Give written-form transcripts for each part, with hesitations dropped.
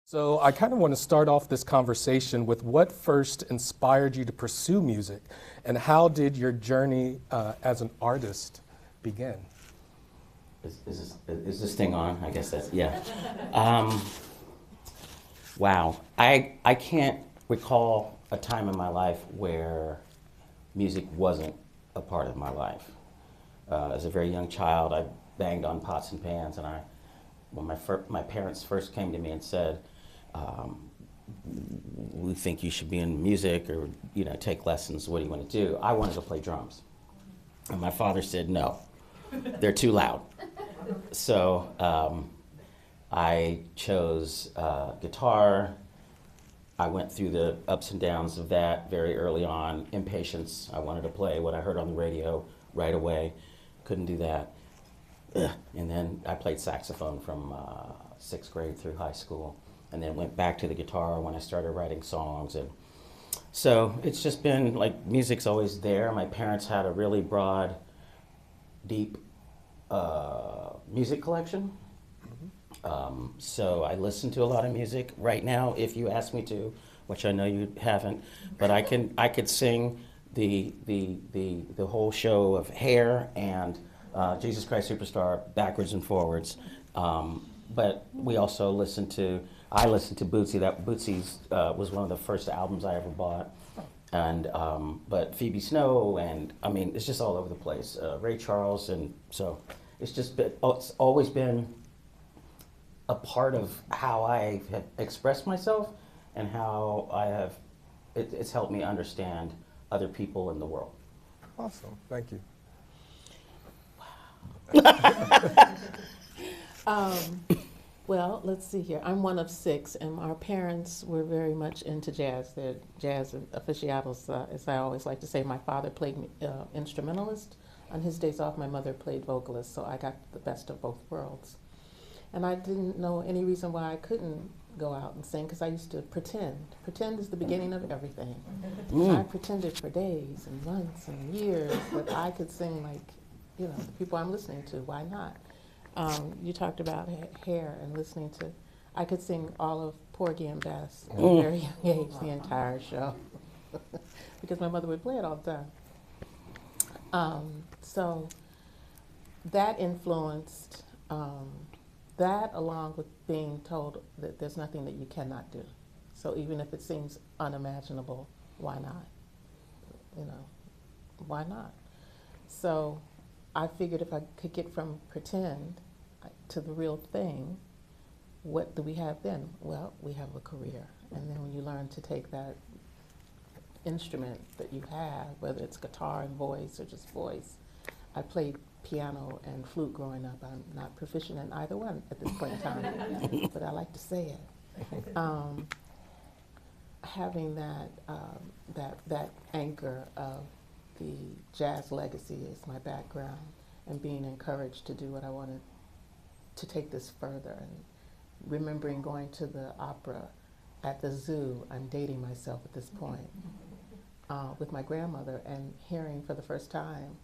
So I kind of want to start off this conversation with what first inspired you to pursue music, and how did your journey as an artist begin? Is this thing on? I guess that's, yeah. Wow. I can't recall a time in my life where music wasn't a part of my life. As a very young child, I banged on pots and pans, and when my parents first came to me and said, we think you should be in music or take lessons, what do you want to do? I wanted to play drums. And my father said, no, they're too loud. So I chose guitar. I went through the ups and downs of that very early on. Impatience, I wanted to play what I heard on the radio right away. Couldn't do that. And then I played saxophone from 6th grade through high school, and then went back to the guitar when I started writing songs. And so it's just been like, music's always there. My parents had a really broad, deep music collection. So I listen to a lot of music right now, if you ask me to, which I know you haven't, but I could sing the whole show of Hair and Jesus Christ Superstar backwards and forwards. But we also I listened to Bootsy. Bootsy's was one of the first albums I ever bought. And but Phoebe Snow, and I mean, it's just all over the place. Ray Charles, and so it's always been a part of how I have expressed myself, and how it's helped me understand other people in the world. Awesome, thank you. Well, let's see here. I'm one of 6, and our parents were very much into jazz. They're jazz aficionados, as I always like to say. My father played instrumentalist. On his days off, my mother played vocalist, so I got the best of both worlds. And I didn't know any reason why I couldn't go out and sing, because I used to pretend. Pretend is the beginning of everything. I pretended for days and months and years that I could sing like, the people I'm listening to. Why not? You talked about Hair and listening to, I could sing all of Porgy and Bess at a very young age, the entire show, because my mother would play it all the time. So that influenced, that along with being told that there's nothing that you cannot do. So even if it seems unimaginable, why not? Why not? So I figured if I could get from pretend to the real thing, what do we have then? Well, we have a career. And then when you learn to take that instrument that you have, whether it's guitar and voice or just voice, I played piano and flute growing up. I'm not proficient in either one at this point in time, but I like to say it. Having that anchor of the jazz legacy is my background, and being encouraged to do what I wanted, to take this further. And remembering going to the opera at the zoo, I'm dating myself at this point, with my grandmother, and hearing for the first time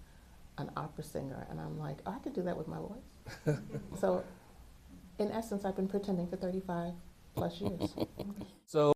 an opera singer, and I'm like, oh, I could do that with my voice. So in essence, I've been pretending for 35 plus years. So